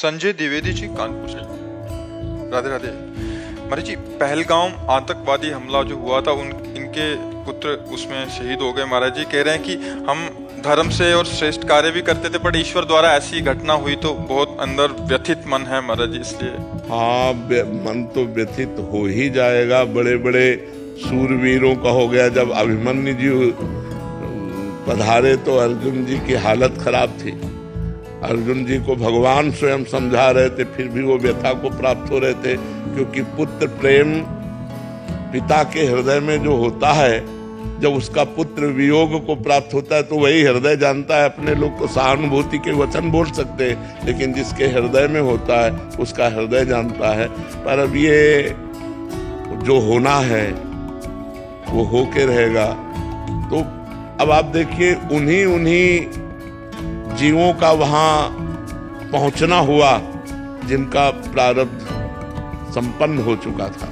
संजय द्विवेदी जी, कानपुर से। राधे राधे। महाराज जी, पहलगाम आतंकवादी हमला जो हुआ था इनके पुत्र उसमें शहीद हो गए। महाराज जी कह रहे हैं कि हम धर्म से और श्रेष्ठ कार्य भी करते थे, बट ईश्वर द्वारा ऐसी घटना हुई तो बहुत अंदर व्यथित मन है महाराज जी, इसलिए। हाँ, मन तो व्यथित हो ही जाएगा। बड़े बड़े सूरवीरों का हो गया। जब अभिमन्यु जी पधारे तो अर्जुन जी की हालत खराब थी। अर्जुन जी को भगवान स्वयं समझा रहे थे, फिर भी वो व्यथा को प्राप्त हो रहे थे, क्योंकि पुत्र प्रेम पिता के हृदय में जो होता है, जब उसका पुत्र वियोग को प्राप्त होता है तो वही हृदय जानता है। अपने लोग तो सहानुभूति के वचन बोल सकते हैं, लेकिन जिसके हृदय में होता है उसका हृदय जानता है। पर अब ये जो होना है वो होके रहेगा। तो अब आप देखिए, उन्हीं जीवों का वहां पहुंचना हुआ जिनका प्रारब्ध संपन्न हो चुका था।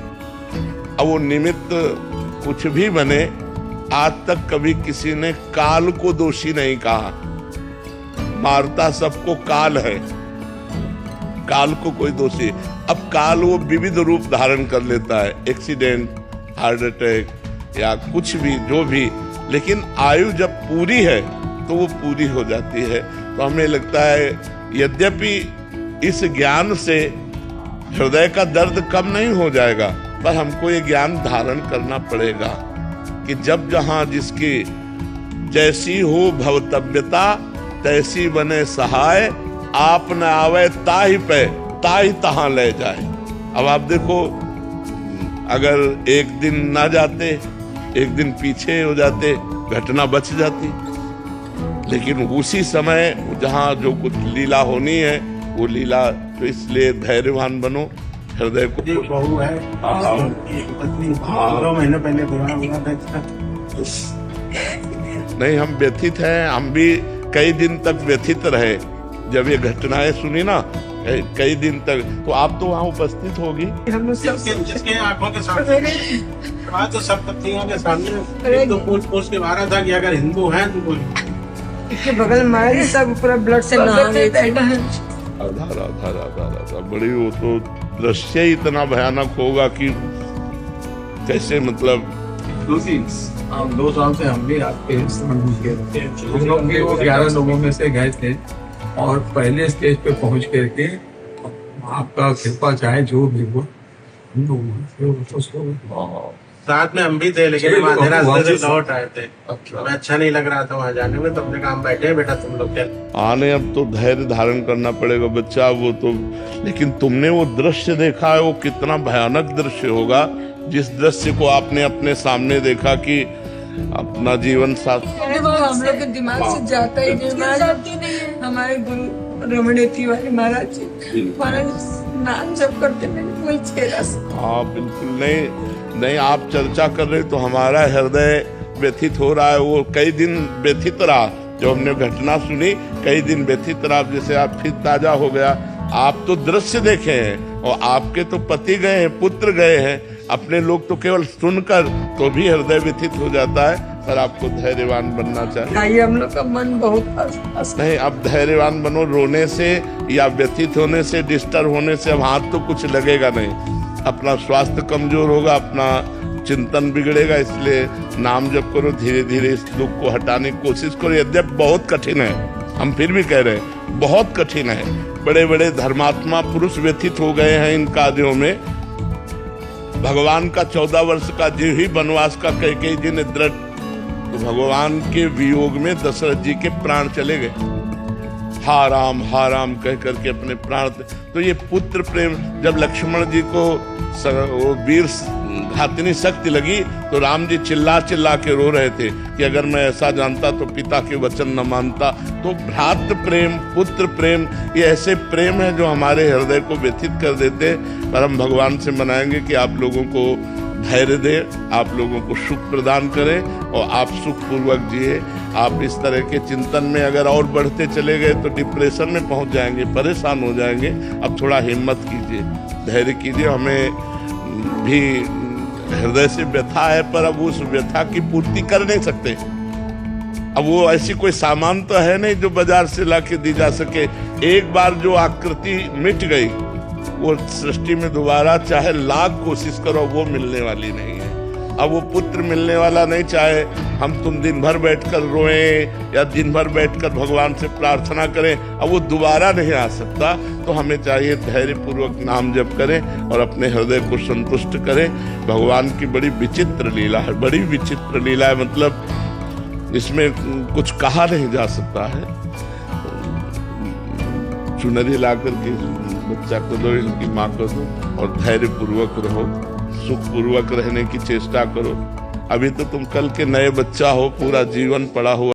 अब वो निमित्त कुछ भी बने, आज तक कभी किसी ने काल को दोषी नहीं कहा। मारता सबको काल है, काल को कोई दोषी। अब काल वो विविध रूप धारण कर लेता है, एक्सीडेंट, हार्ट अटैक या कुछ भी, जो भी, लेकिन आयु जब पूरी है तो वो पूरी हो जाती है। तो हमें लगता है, यद्यपि इस ज्ञान से हृदय का दर्द कम नहीं हो जाएगा, पर हमको ये ज्ञान धारण करना पड़ेगा कि जब जहां जिसकी जैसी हो भवतव्यता, तैसी बने सहाय, आप न आवे ताहि पे, ताहि तहां ले जाए। अब आप देखो, अगर एक दिन ना जाते, एक दिन पीछे हो जाते, घटना बच जाती, लेकिन उसी समय जहाँ जो कुछ लीला होनी है वो लीला। तो इसलिए धैर्यवान बनो, हृदय को। बहू है, पत्नी 2 महीने पहले विवाह हुआ था। नहीं, हम व्यथित हैं। हम भी कई दिन तक व्यथित रहे जब ये घटनाएं सुनी ना, कई दिन तक। तो आप तो वहाँ उपस्थित होगी। जिसके आंखों के सामने आज तो सब पत्नियों के सामने तो पूछ के मारा था कि अगर हिंदू हैं तो बोल। इसके बगल में सब पूरा ब्लड से नहा गए थे। बड़ी, वो तो दृश्य ही इतना भयानक होगा कि कैसे, मतलब 2 साल से हम भी आपके हम लोग के वो 11 लोगों में से गए थे और पहले स्टेज पे पहुंच करके आपका कृपा चाहे जो भी हो, हम लोग साथ में हम भी थे, लेकिन हम आधे रास्ते से लौट आए थे। हमें अच्छा नहीं लग रहा था वहाँ जाने में, तो हमने कहा बैठे बेटा तुम लोग क्या आने। अब तो धैर्य धारण करना पड़ेगा बच्चा, वो तो। लेकिन तुमने वो दृश्य देखा है, वो कितना भयानक दृश्य होगा, जिस दृश्य को आपने अपने सामने देखा कि अपना जीवन साथ। हम लोग के दिमाग से जाता ही नहीं। हमारे गुरु रमण तिवारी महाराज जी नाम जप करते नहीं, कोई चेहरा से। हाँ बिल्कुल नहीं, आप चर्चा कर रहे तो हमारा हृदय व्यथित हो रहा है। वो कई दिन व्यथित रहा, जो हमने घटना सुनी, कई दिन व्यथित रहा। जैसे आप फिर ताजा हो गया। आप तो दृश्य देखे हैं, और आपके तो पति गए हैं, पुत्र गए हैं, अपने लोग तो केवल सुनकर तो भी हृदय व्यथित हो जाता है। पर आपको धैर्यवान बनना चाहिए। हम लोग का मन बहुत नहीं, अब धैर्यवान बनो। रोने से या व्यथित होने से, डिस्टर्ब होने से अब हाथ तो कुछ लगेगा नहीं। अपना स्वास्थ्य कमजोर होगा, अपना चिंतन बिगड़ेगा। इसलिए नाम जप करो, धीरे धीरे इस दुख को हटाने की कोशिश करो। यद्यपि बहुत कठिन है, हम फिर भी कह रहे हैं बहुत कठिन है। बड़े बड़े धर्मात्मा पुरुष व्यथित हो गए हैं इन कार्यों में। भगवान का 14 वर्ष का जीव ही वनवास का कैकेयी जी ने दृढ़, तो भगवान के वियोग में दशरथ जी के प्राण चले गए। हा राम कह करके अपने प्राण। तो ये पुत्र प्रेम, जब लक्ष्मण जी को वो वीर घातनी शक्ति लगी तो राम जी चिल्ला के रो रहे थे कि अगर मैं ऐसा जानता तो पिता के वचन न मानता। तो भ्रातृ प्रेम, पुत्र प्रेम, ये ऐसे प्रेम है जो हमारे हृदय को व्यथित कर देते। पर हम भगवान से मनाएंगे कि आप लोगों को धैर्य दे, आप लोगों को सुख प्रदान करें और आप सुख पूर्वक जिए। आप इस तरह के चिंतन में अगर और बढ़ते चले गए तो डिप्रेशन में पहुंच जाएंगे, परेशान हो जाएंगे। अब थोड़ा हिम्मत कीजिए, धैर्य कीजिए। हमें भी हृदय से व्यथा है, पर अब उस व्यथा की पूर्ति कर नहीं सकते। अब वो ऐसी कोई सामान तो है नहीं जो बाजार से लाके दी जा सके। एक बार जो आकृति मिट गई, वो सृष्टि में दोबारा चाहे लाख कोशिश करो वो मिलने वाली नहीं है। अब वो पुत्र मिलने वाला नहीं, चाहे हम तुम दिन भर बैठकर रोएं या दिन भर बैठकर भगवान से प्रार्थना करें, अब वो दोबारा नहीं आ सकता। तो हमें चाहिए धैर्य पूर्वक नाम जप करें और अपने हृदय को संतुष्ट करें। भगवान की बड़ी विचित्र लीला है, बड़ी विचित्र लीला है, मतलब इसमें कुछ कहा नहीं जा सकता है। चुनरी ला करके बच्चा को दो, इनकी माँ को दो और धैर्य पूर्वक रहो, सुख पूर्वक रहने की चेष्टा करो। अभी तो तुम कल के नए बच्चा हो, पूरा जीवन पड़ा हुआ